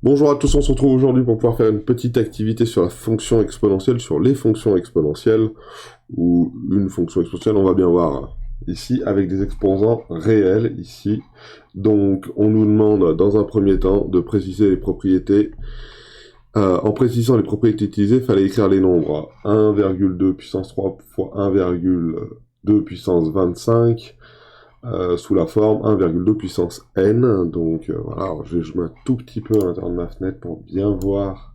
Bonjour à tous, on se retrouve aujourd'hui pour pouvoir faire une petite activité sur la fonction exponentielle, sur les fonctions exponentielles, ou une fonction exponentielle, on va bien voir ici, avec des exposants réels, ici. Donc, on nous demande, dans un premier temps, de préciser les propriétés. En précisant les propriétés utilisées, il fallait écrire les nombres 1,2 puissance 3 fois 1,2 puissance 25, sous la forme 1,2 puissance n. Donc voilà, alors je vais jouer un tout petit peu à l'intérieur de ma fenêtre pour bien voir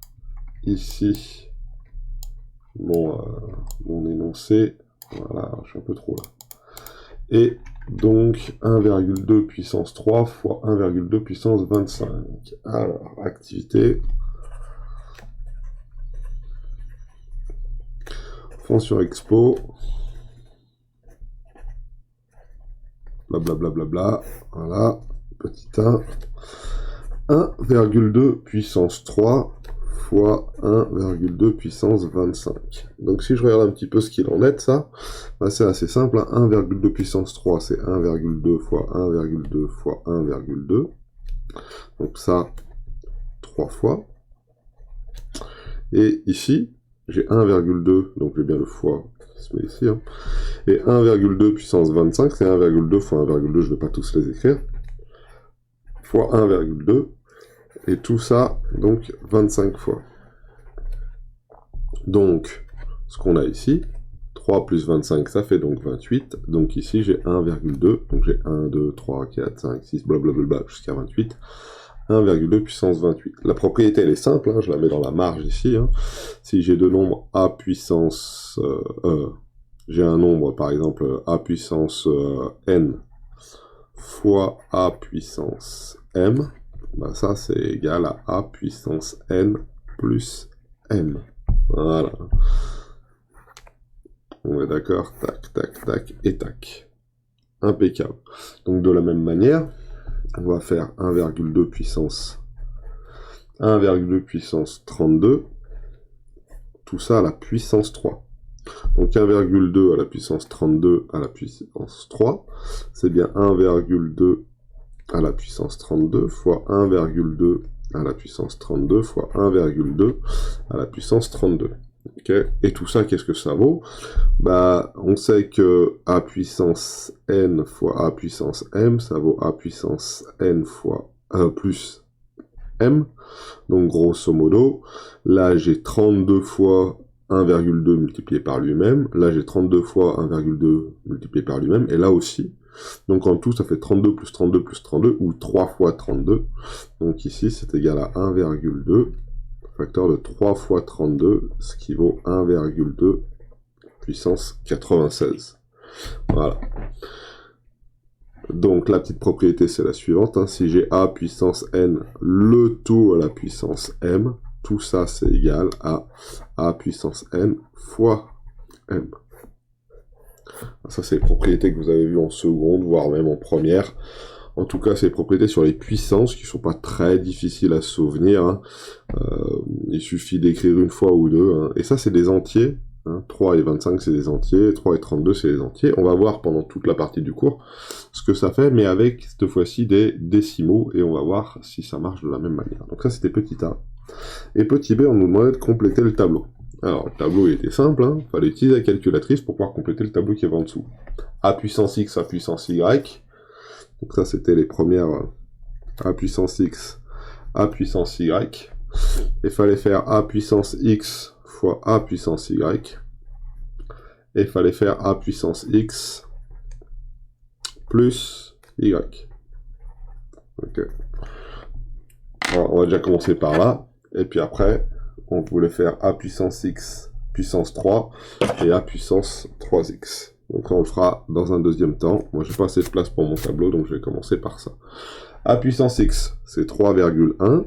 ici mon énoncé. Voilà, je suis un peu trop là. Et donc 1,2 puissance 3 fois 1,2 puissance 25. Alors, activité. Fonction expo. Blablabla, bla, bla, bla, bla. Voilà, petit 1. 1,2 puissance 3 fois 1,2 puissance 25. Donc si je regarde un petit peu ce qu'il en est de ça, bah c'est assez simple, hein. 1,2 puissance 3, c'est 1,2 fois 1,2 fois 1,2. Donc ça, 3 fois. Et ici, j'ai 1,2, donc j'ai bien le fois qui se met ici. Hein. Et 1,2 puissance 25, c'est 1,2 fois 1,2, je ne vais pas tous les écrire, fois 1,2. Et tout ça, donc 25 fois. Donc, ce qu'on a ici, 3 plus 25, ça fait donc 28. Donc ici, j'ai 1,2. Donc j'ai 1, 2, 3, 4, 5, 6, blablabla, jusqu'à 28. 1,2 puissance 28. La propriété, elle est simple, hein, je la mets dans la marge ici. Hein. Si j'ai deux nombres a puissance... j'ai un nombre, par exemple, a puissance n fois a puissance m, bah ça c'est égal à a puissance n plus m. Voilà. On est d'accord, tac, tac, tac, et tac. Impeccable. Donc de la même manière, on va faire 1,2 puissance 32, tout ça à la puissance 3. Donc 1,2 à la puissance 32 à la puissance 3, c'est bien 1,2 à la puissance 32 fois 1,2 à la puissance 32 fois 1,2 à la puissance 32. Okay. Et tout ça, qu'est-ce que ça vaut? Bah, on sait que a puissance n fois a puissance m, ça vaut a puissance n fois plus m. Donc, grosso modo, là, j'ai 32 fois 1,2 multiplié par lui-même. Là, j'ai 32 fois 1,2 multiplié par lui-même. Et là aussi. Donc, en tout, ça fait 32 plus 32 plus 32, ou 3 fois 32. Donc, ici, c'est égal à 1,2, facteur de 3 fois 32, ce qui vaut 1,2 puissance 96. Voilà. Donc, la petite propriété, c'est la suivante. Hein. Si j'ai a puissance n, le tout à la puissance m, tout ça, c'est égal à a puissance n fois m. Ça, c'est les propriétés que vous avez vues en seconde, voire même en première. En tout cas, c'est les propriétés sur les puissances qui sont pas très difficiles à se souvenir. Hein. Il suffit d'écrire une fois ou deux. Hein. Et ça, c'est des entiers. Hein. 3 et 25, c'est des entiers. 3 et 32, c'est des entiers. On va voir pendant toute la partie du cours ce que ça fait, mais avec, cette fois-ci, des décimaux. Et on va voir si ça marche de la même manière. Donc ça, c'était petit a. Et petit b, on nous demandait de compléter le tableau. Alors, le tableau, il était simple. Hein. Il fallait utiliser la calculatrice pour pouvoir compléter le tableau qui est en dessous. A puissance x, A puissance y. Donc ça, c'était les premières a puissance x, a puissance y. Il fallait faire a puissance x fois a puissance y. Et il fallait faire a puissance x plus y. Ok. Alors, on va déjà commencer par là. Et puis après, on voulait faire a puissance x puissance 3 et a puissance 3x. Donc ça, on le fera dans un deuxième temps. Moi, j'ai pas assez de place pour mon tableau, donc je vais commencer par ça. A puissance x, c'est 3,1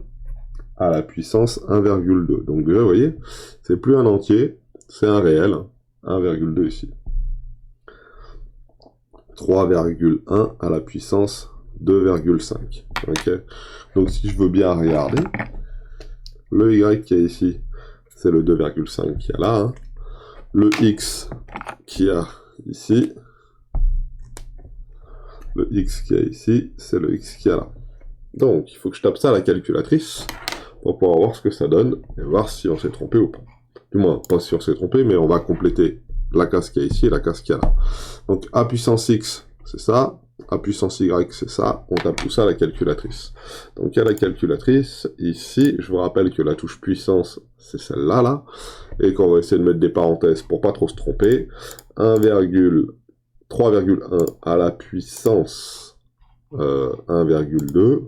à la puissance 1,2. Donc déjà, vous voyez, c'est plus un entier, c'est un réel. 1,2 ici. 3,1 à la puissance 2,5. Ok. Donc si je veux bien regarder, le y qui est ici, c'est le 2,5 qui est là. Hein. Le x qui a ici, le x qui est ici, c'est le x qui est là. Donc, il faut que je tape ça à la calculatrice pour pouvoir voir ce que ça donne, et voir si on s'est trompé ou pas. Du moins, pas si on s'est trompé, mais on va compléter la case qu'il y a ici et la case qu'il y a là. Donc a puissance x, c'est ça, a puissance y, c'est ça, on tape tout ça à la calculatrice. Donc à la calculatrice, ici, je vous rappelle que la touche puissance, c'est celle-là, là, et qu'on va essayer de mettre des parenthèses pour pas trop se tromper. 3,1 à la puissance 1,2,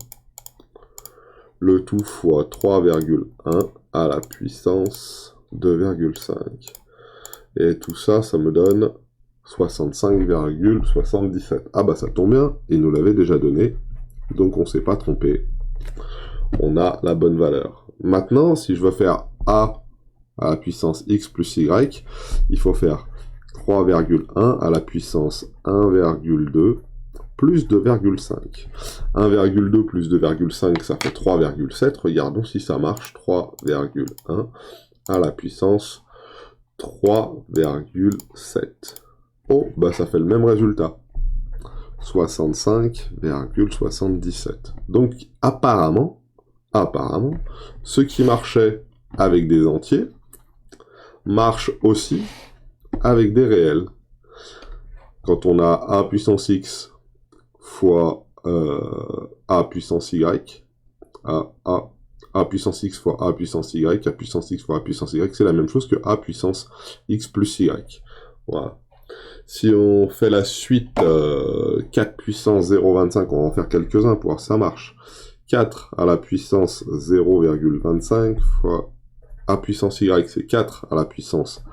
le tout fois 3,1 à la puissance 2,5. Et tout ça, ça me donne 65,77. Ah bah ça tombe bien, il nous l'avait déjà donné, donc on s'est pas trompé. On a la bonne valeur. Maintenant, si je veux faire a à la puissance x plus y, il faut faire 3,1 à la puissance 1,2 plus 2,5. 1,2 plus 2,5, ça fait 3,7. Regardons si ça marche. 3,1 à la puissance 3,7. Oh, bah ça fait le même résultat. 65,77. Donc, apparemment, ce qui marchait avec des entiers marche aussi avec des réels. Quand on a a puissance x fois a puissance y, a puissance x fois a puissance y, a puissance x fois a puissance y, c'est la même chose que a puissance x plus y. Voilà. Si on fait la suite 4 puissance 0,25, on va en faire quelques-uns pour voir si ça marche. 4 à la puissance 0,25 fois a puissance y, c'est 4 à la puissance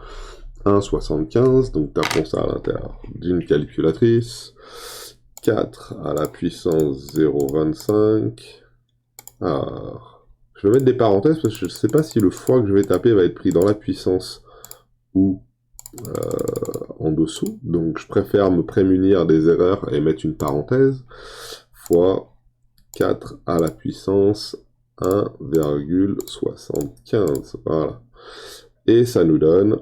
1,75, donc tapons ça à l'intérieur d'une calculatrice. 4 à la puissance 0,25. Alors, je vais mettre des parenthèses parce que je ne sais pas si le fois que je vais taper va être pris dans la puissance ou en dessous. Donc je préfère me prémunir des erreurs et mettre une parenthèse. Fois 4 à la puissance 1,75. Voilà. Et ça nous donne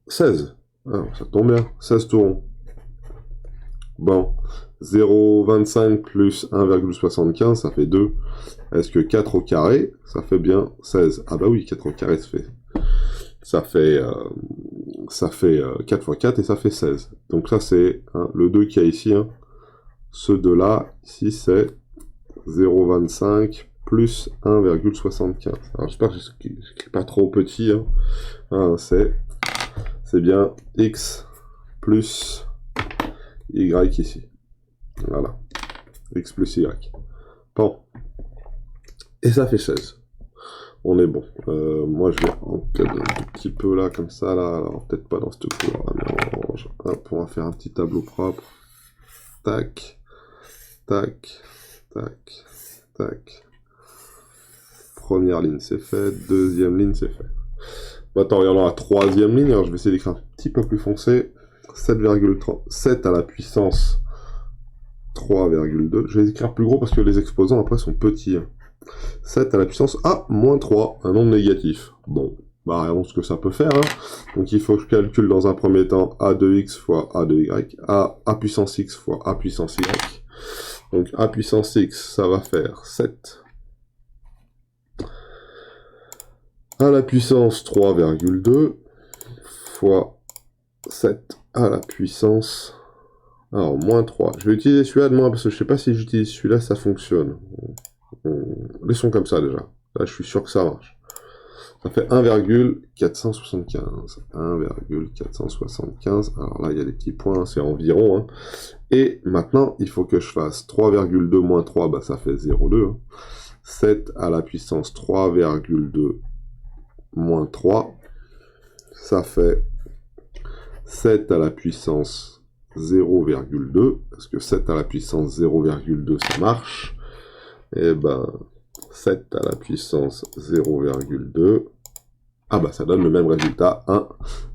16. Alors, ça tombe bien. 16 tourons. Bon. 0,25 plus 1,75, ça fait 2. Est-ce que 4 au carré, ça fait bien 16? Ah bah oui, 4 au carré, ça fait 4 fois 4 et ça fait 16. Donc ça c'est le 2 qu'il y a ici. Hein. Ce 2-là, ici c'est 0,25 plus 1,75. Alors j'espère que je n'écris pas trop petit. Hein. C'est bien x plus y ici. Voilà. X plus y. Bon. Et ça fait 16. On est bon. Moi, je vais encader un tout petit peu là, comme ça, là. Alors, peut-être pas dans cette couleur-là, mais orange. Hop, on va faire un petit tableau propre. Tac. Tac. Tac. Tac. Première ligne, c'est fait. Deuxième ligne, c'est fait. Maintenant, regardons la troisième ligne. Alors, je vais essayer d'écrire un petit peu plus foncé. 7,37 à la puissance 3,2. Je vais écrire plus gros parce que les exposants après sont petits. 7 à la puissance A moins 3, un nombre négatif. Bon, bah regardons ce que ça peut faire. Hein. Donc il faut que je calcule dans un premier temps A de x fois A de y, A puissance x fois A puissance y. Donc A puissance x, ça va faire 7 à la puissance 3,2 fois 7 à la puissance... Alors, moins 3. Je vais utiliser celui-là de moins, parce que je sais pas si j'utilise celui-là, ça fonctionne. Laissons comme ça, déjà. Là, je suis sûr que ça marche. Ça fait 1,475. 1,475. Alors là, il y a des petits points, c'est environ. Hein. Et maintenant, il faut que je fasse 3,2 moins 3, bah ça fait 0,2. Hein. 7 à la puissance 3,2 moins 3. Ça fait 7 à la puissance 0,2, parce que 7 à la puissance 0,2 ça marche, et ben 7 à la puissance 0,2, ah bah ça donne le même résultat,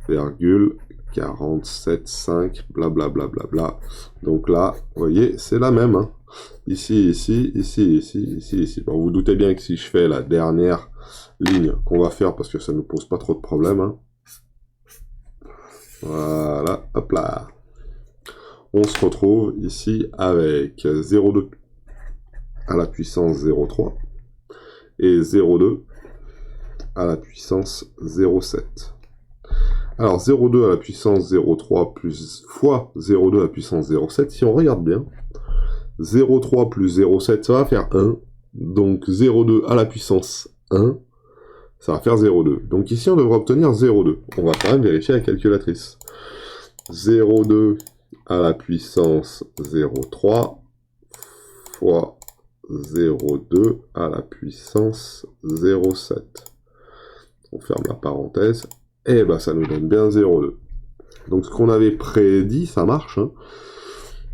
1,475, blablabla, bla. Donc là, vous voyez, c'est la même, hein. Ici, ici, ici, ici, ici, ici. Bon, vous doutez bien que si je fais la dernière ligne qu'on va faire, parce que ça ne nous pose pas trop de problèmes, hein. Voilà, hop là. On se retrouve ici avec 0,2 à la puissance 0,3 et 0,2 à la puissance 0,7. Alors 0,2 à la puissance 0,3 plus fois 0,2 à la puissance 0,7, si on regarde bien, 0,3 plus 0,7, ça va faire 1. Donc 0,2 à la puissance 1, ça va faire 0,2. Donc ici, on devrait obtenir 0,2. On va quand même vérifier la calculatrice. 0,2 à la puissance 0,3 fois 0,2 à la puissance 0,7. On ferme la parenthèse. Et ben ça nous donne bien 0,2. Donc ce qu'on avait prédit, ça marche. Hein.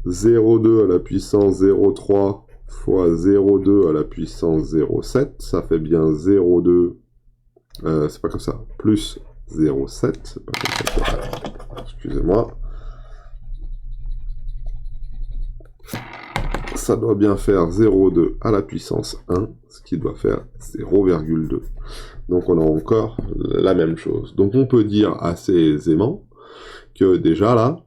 0,2 à la puissance 0,3 fois 0,2 à la puissance 0,7, ça fait bien 0,2, c'est pas comme ça, plus 0,7, c'est pas comme ça, excusez-moi. Ça doit bien faire 0,2 à la puissance 1, ce qui doit faire 0,2. Donc on a encore la même chose. Donc on peut dire assez aisément que déjà là,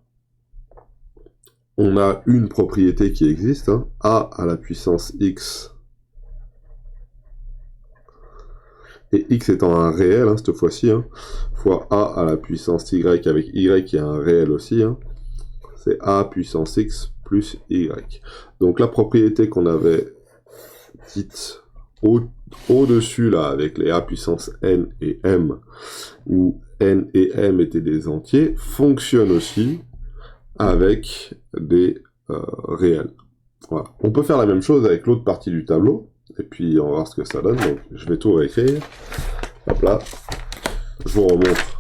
on a une propriété qui existe, hein, a à la puissance x, et x étant un réel, hein, cette fois-ci, hein, fois a à la puissance y avec y qui est un réel aussi, hein, c'est a puissance x plus y. Donc la propriété qu'on avait dite au-dessus, là, avec les a puissance n et m, où n et m étaient des entiers, fonctionne aussi avec des réels. Voilà. On peut faire la même chose avec l'autre partie du tableau, et puis on va voir ce que ça donne. Donc je vais tout réécrire. Hop là. Je vous remontre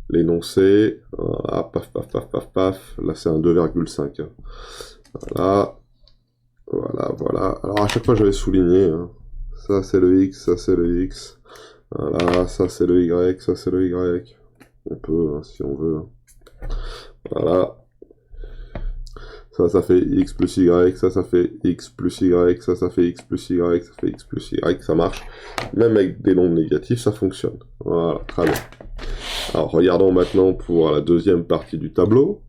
l'énoncé. Voilà, paf, paf, paf, paf, paf. Là c'est un 2,5. Hein. Voilà. Voilà, voilà. Alors à chaque fois je vais souligner. Hein. Ça c'est le x, ça c'est le x. Voilà, ça c'est le y, ça c'est le y. On peut, hein, si on veut. Hein. Voilà. Ça fait x plus y, ça fait x plus y, ça fait x plus y, ça fait x plus y, ça marche. Même avec des nombres négatifs, ça fonctionne. Voilà, très bien. Alors, regardons maintenant pour la deuxième partie du tableau.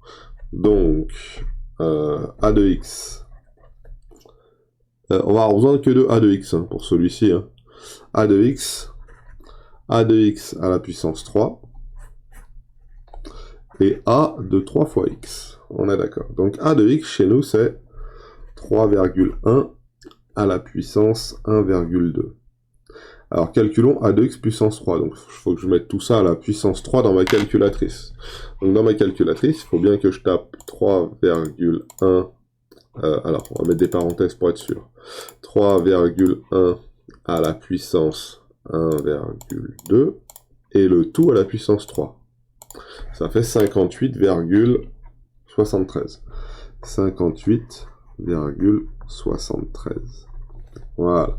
Donc, a de x. On va avoir besoin que de a de x, hein, pour celui-ci. Hein. a de x à la puissance 3. Et a de 3 fois x. On est d'accord. Donc a de x chez nous c'est 3,1 à la puissance 1,2. Alors calculons a de x puissance 3. Donc il faut que je mette tout ça à la puissance 3 dans ma calculatrice. Donc dans ma calculatrice, il faut bien que je tape 3,1. Alors on va mettre des parenthèses pour être sûr. 3,1 à la puissance 1,2 et le tout à la puissance 3. Ça fait 58,73. 58,73. Voilà.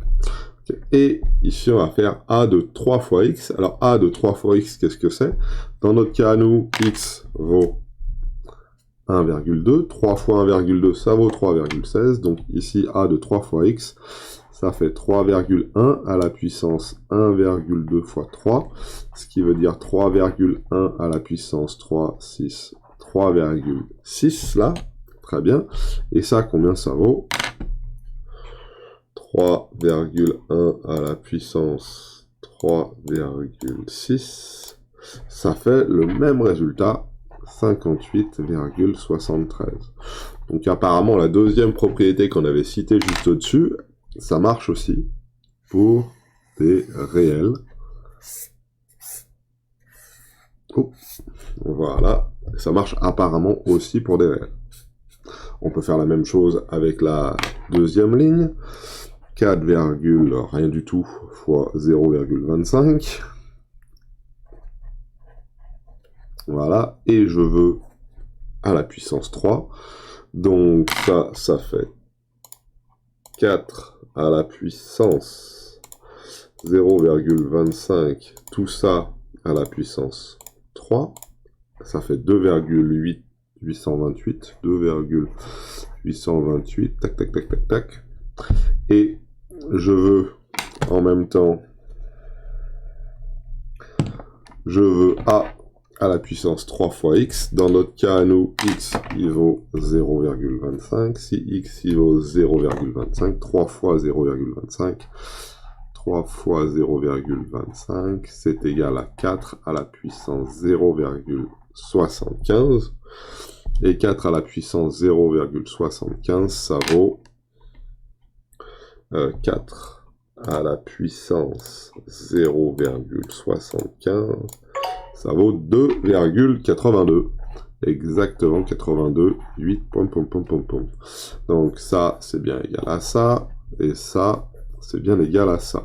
Okay. Et ici, on va faire a de 3 fois x. Alors, a de 3 fois x, qu'est-ce que c'est? Dans notre cas, nous, x vaut 1,2. 3 fois 1,2, ça vaut 3,16. Donc, ici, a de 3 fois x, ça fait 3,1 à la puissance 1,2 fois 3, ce qui veut dire 3,1 à la puissance 3, 6, 3,6 là, très bien. Et ça, combien ça vaut? 3,1 à la puissance 3,6, ça fait le même résultat, 58,73. Donc apparemment, la deuxième propriété qu'on avait citée juste au-dessus, ça marche aussi pour des réels. Oh, voilà, ça marche apparemment aussi pour des réels. On peut faire la même chose avec la deuxième ligne. 4, rien du tout fois 0,25. Voilà, et je veux à la puissance 3. Donc ça fait 4 à la puissance 0,25, tout ça à la puissance 3, ça fait 2,828, 2,828, tac, tac, tac, tac, tac, et je veux en même temps, je veux a à la puissance 3 fois x. Dans notre cas, nous, x, il vaut 0,25. Si x, il vaut 0,25, 3 fois 0,25, 3 fois 0,25, c'est égal à 4 à la puissance 0,75. Et 4 à la puissance 0,75, ça vaut 4 à la puissance 0,75, ça vaut 2,82. Exactement 82, 8, Donc ça, c'est bien égal à ça, et ça, c'est bien égal à ça.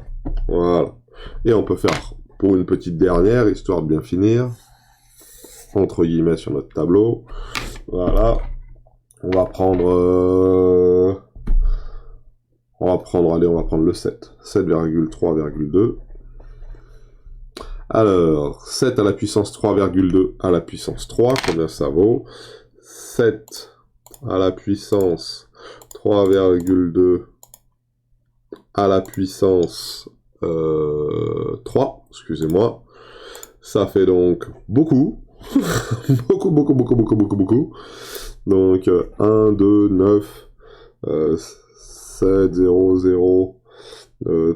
Voilà. Et on peut faire, pour une petite dernière, histoire de bien finir, entre guillemets sur notre tableau, voilà, on va prendre le 7, 7,3,2. Alors, 7 à la puissance 3,2 à la puissance 3, combien ça vaut? 7 à la puissance 3,2 à la puissance 3, excusez-moi. Ça fait donc beaucoup. beaucoup. Donc, 1, 2, 9, 7, 0, 0,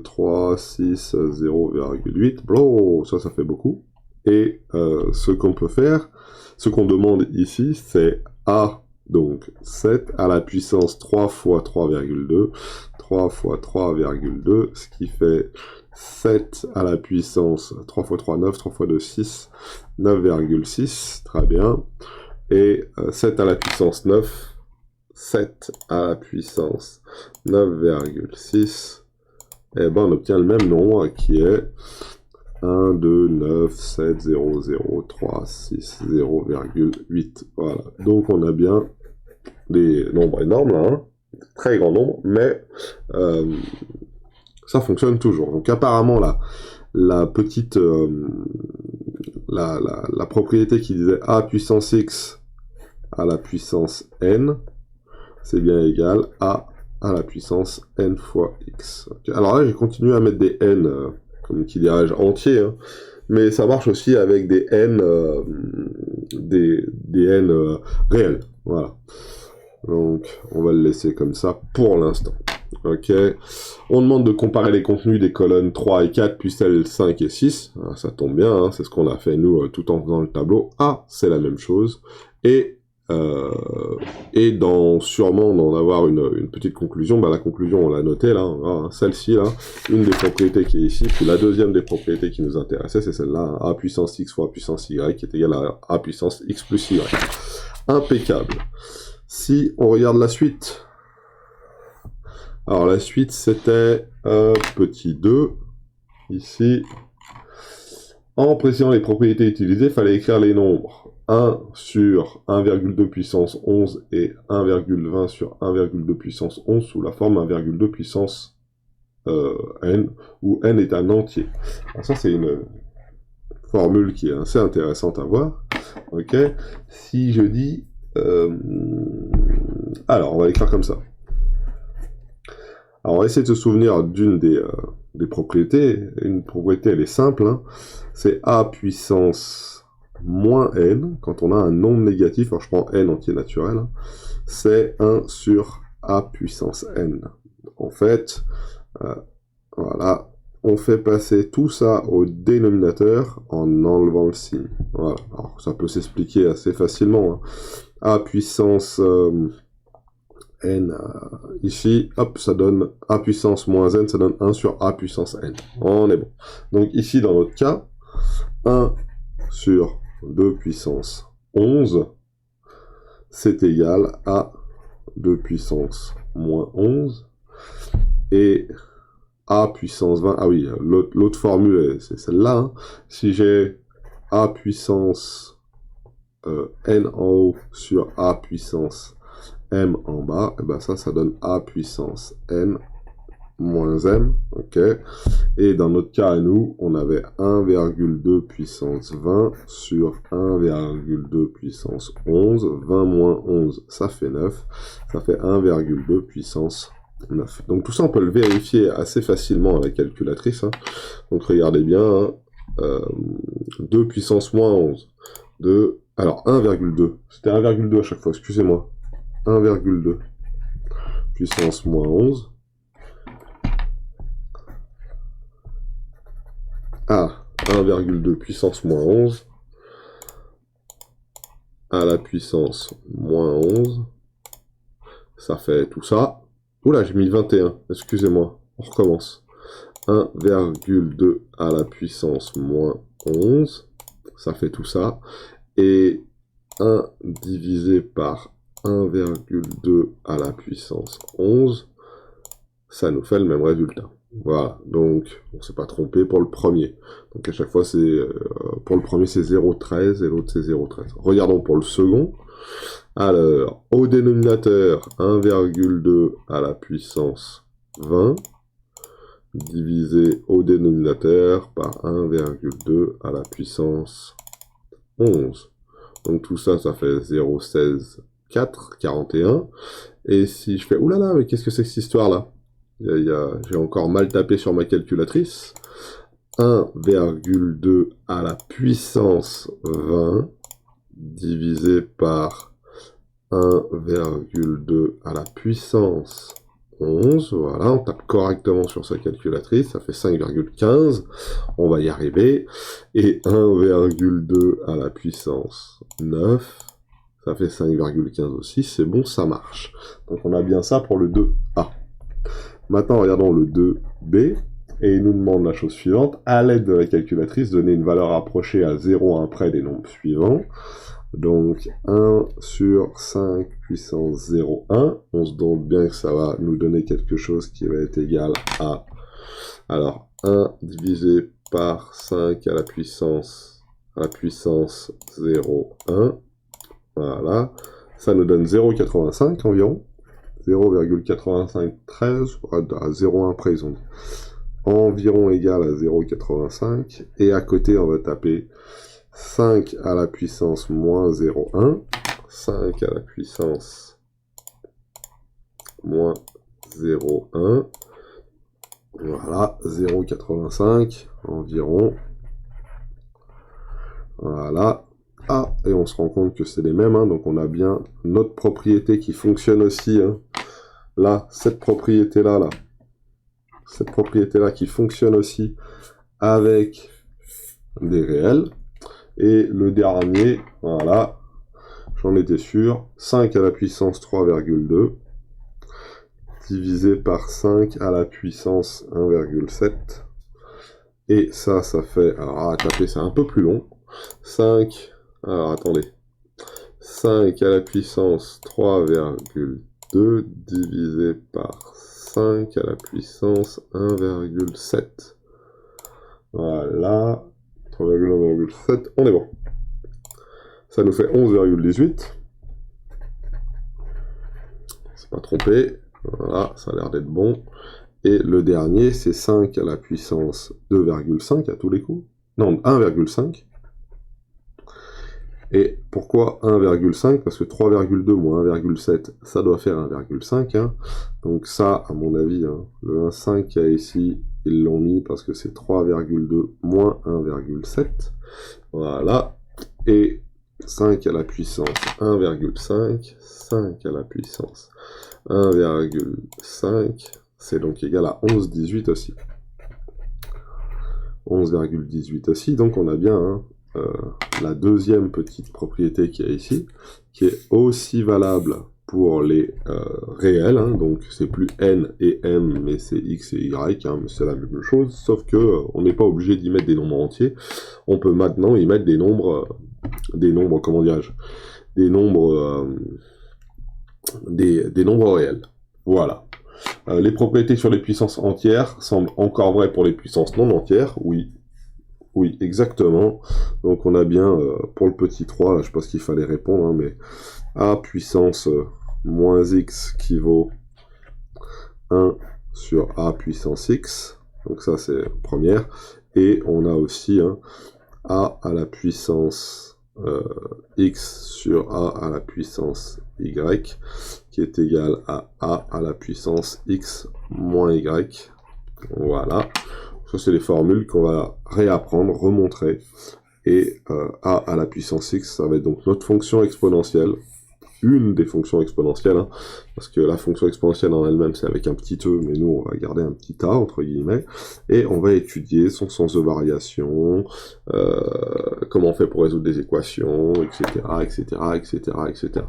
3, 6, 0,8. Bro, ça fait beaucoup. Et ce qu'on peut faire, ce qu'on demande ici, c'est A, donc 7 à la puissance 3 fois 3,2, 3 fois 3,2, ce qui fait 7 à la puissance 3 fois 3, 9, 3 fois 2, 6, 9,6, très bien. Et 7 à la puissance 9, 7 à la puissance 9,6, et ben on obtient le même nombre qui est 1, 2, 9, 7, 0, 0, 3, 6, 0,8. Voilà. Donc on a bien des nombres énormes là, hein, très grands nombres, mais ça fonctionne toujours. Donc apparemment la petite la propriété qui disait a puissance x à la puissance n, c'est bien égal à la puissance n fois x. Okay. Alors là, j'ai continué à mettre des n, comme qui dirais-je, entiers, hein, mais ça marche aussi avec des n, des n réels. Voilà. Donc, on va le laisser comme ça pour l'instant. Ok. On demande de comparer les contenus des colonnes 3 et 4, puis celles 5 et 6. Ah, ça tombe bien, hein, c'est ce qu'on a fait nous tout en faisant le tableau. Ah, c'est la même chose. Et sûrement d'en avoir une petite conclusion, bah la conclusion on l'a notée là, hein, celle-ci là, une des propriétés qui est ici, puis la deuxième des propriétés qui nous intéressait, c'est celle-là, hein, a puissance x fois a puissance y, qui est égal à a puissance x plus y. Impeccable. Si on regarde la suite, alors la suite c'était petit 2, ici, en précisant les propriétés utilisées, il fallait écrire les nombres. 1 sur 1,2 puissance 11 et 1,20 sur 1,2 puissance 11 sous la forme 1,2 puissance n, où n est un entier. Alors ça, c'est une formule qui est assez intéressante à voir. Ok. Si je dis... alors, on va l'écrire comme ça. Alors, on va essayer de se souvenir d'une des propriétés. Une propriété, elle est simple. Hein. C'est a puissance moins n, quand on a un nombre négatif, alors je prends n entier naturel, hein, c'est 1 sur a puissance n. En fait, voilà, on fait passer tout ça au dénominateur en enlevant le signe. Voilà, alors ça peut s'expliquer assez facilement. Hein. A puissance n ici, hop, ça donne a puissance moins n, ça donne 1 sur a puissance n. On est bon. Donc ici, dans notre cas, 1 sur 2 puissance 11, c'est égal à 2 puissance moins 11, et a puissance 20, ah oui, l'autre formule, c'est celle-là, hein. Si j'ai a puissance n en haut sur a puissance m en bas, et ben ça donne a puissance n moins m, ok. Et dans notre cas à nous, on avait 1,2 puissance 20 sur 1,2 puissance 11, 20 moins 11, ça fait 9, ça fait 1,2 puissance 9. Donc tout ça, on peut le vérifier assez facilement à la calculatrice. Hein. Donc regardez bien, hein, 2 puissance moins 11, alors 1,2, c'était 1,2 à chaque fois, excusez-moi, 1,2 puissance moins 11, à 1,2 puissance moins 11 à la puissance moins 11. Ça fait tout ça. Oula, j'ai mis 21. Excusez-moi. On recommence. 1,2 à la puissance moins 11. Ça fait tout ça. Et 1 divisé par 1,2 à la puissance 11, ça nous fait le même résultat. Voilà, donc on ne s'est pas trompé pour le premier. Donc à chaque fois, pour le premier, c'est 0,13 et l'autre, c'est 0,13. Regardons pour le second. Alors, au dénominateur, 1,2 à la puissance 20, divisé au dénominateur par 1,2 à la puissance 11. Donc tout ça, ça fait 0,16, 4, 41. Et si je fais... Oulala, mais qu'est-ce que c'est que cette histoire-là? J'ai encore mal tapé sur ma calculatrice. 1,2 à la puissance 20 divisé par 1,2 à la puissance 11. Voilà, on tape correctement sur sa calculatrice. Ça fait 5,15. On va y arriver. Et 1,2 à la puissance 9. Ça fait 5,15 aussi. C'est bon, ça marche. Donc on a bien ça pour le 2A. Maintenant, regardons le 2B, et il nous demande la chose suivante. À l'aide de la calculatrice, donner une valeur approchée à 0 près des nombres suivants. Donc, 1 sur 5 puissance 0,1. On se doute bien que ça va nous donner quelque chose qui va être égal à... Alors, 1 divisé par 5 à la puissance 0,1. Voilà. Ça nous donne 0,85 environ. 0,8513, à 0,1 près, ils ont dit. Environ égal à 0,85. Et à côté, on va taper 5 à la puissance moins 0,1. 5 à la puissance moins 0,1. Voilà, 0,85 environ. Voilà. Ah, et on se rend compte que c'est les mêmes, hein, donc on a bien notre propriété qui fonctionne aussi. Hein. Là, cette propriété-là, cette propriété-là qui fonctionne aussi avec des réels. Et le dernier, voilà, j'en étais sûr, 5 à la puissance 3,2 divisé par 5 à la puissance 1,7. Et ça fait, alors à taper c'est un peu plus long, 5... Alors, attendez. 5 à la puissance 3,2 divisé par 5 à la puissance 1,7. Voilà. 3,1,7. On est bon. Ça nous fait 11,18. C'est pas trompé. Voilà, ça a l'air d'être bon. Et le dernier, c'est 5 à la puissance 2,5 à tous les coups. Non, 1,5. Et pourquoi 1,5? Parce que 3,2 moins 1,7, ça doit faire 1,5. Hein. Donc ça, à mon avis, hein, le 1,5 qu'il y a ici, ils l'ont mis parce que c'est 3,2 moins 1,7. Voilà. Et 5 à la puissance 1,5. 5 à la puissance 1,5. C'est donc égal à 11,18 aussi. 11,18 aussi. Donc on a bien... Hein, la deuxième petite propriété qu'il y a ici, qui est aussi valable pour les réels, hein, donc c'est plus n et m, mais c'est x et y, hein, mais c'est la même chose, sauf que on n'est pas obligé d'y mettre des nombres entiers, on peut maintenant y mettre des nombres, comment dirais-je, des nombres réels. Voilà. Les propriétés sur les puissances entières semblent encore vraies pour les puissances non entières, oui. Oui, exactement. Donc on a bien, pour le petit 3, là, je pense qu'il fallait répondre, hein, mais a puissance moins x qui vaut 1 sur a puissance x. Donc ça, c'est la première. Et on a aussi hein, a à la puissance x sur a à la puissance y, qui est égal à a la puissance x moins y. Voilà. Ça, c'est les formules qu'on va réapprendre, remontrer. Et a à la puissance x, ça va être donc notre fonction exponentielle. une des fonctions exponentielles, hein, parce que la fonction exponentielle en elle-même, c'est avec un petit e, mais nous, on va garder un petit a, entre guillemets, et on va étudier son sens de variation, comment on fait pour résoudre des équations, etc., etc., etc., etc.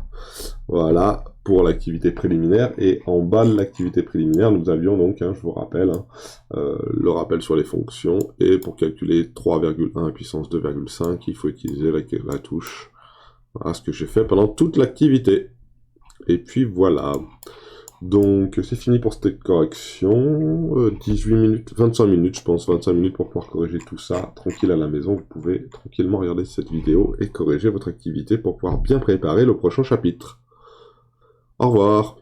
Voilà pour l'activité préliminaire, et en bas de l'activité préliminaire, nous avions donc, hein, je vous rappelle, hein, le rappel sur les fonctions, et pour calculer 3,1 puissance 2,5, il faut utiliser la touche. Voilà ce que j'ai fait pendant toute l'activité. Et puis voilà. Donc c'est fini pour cette correction. 18 minutes, 25 minutes je pense, 25 minutes pour pouvoir corriger tout ça. Tranquille à la maison, vous pouvez tranquillement regarder cette vidéo et corriger votre activité pour pouvoir bien préparer le prochain chapitre. Au revoir.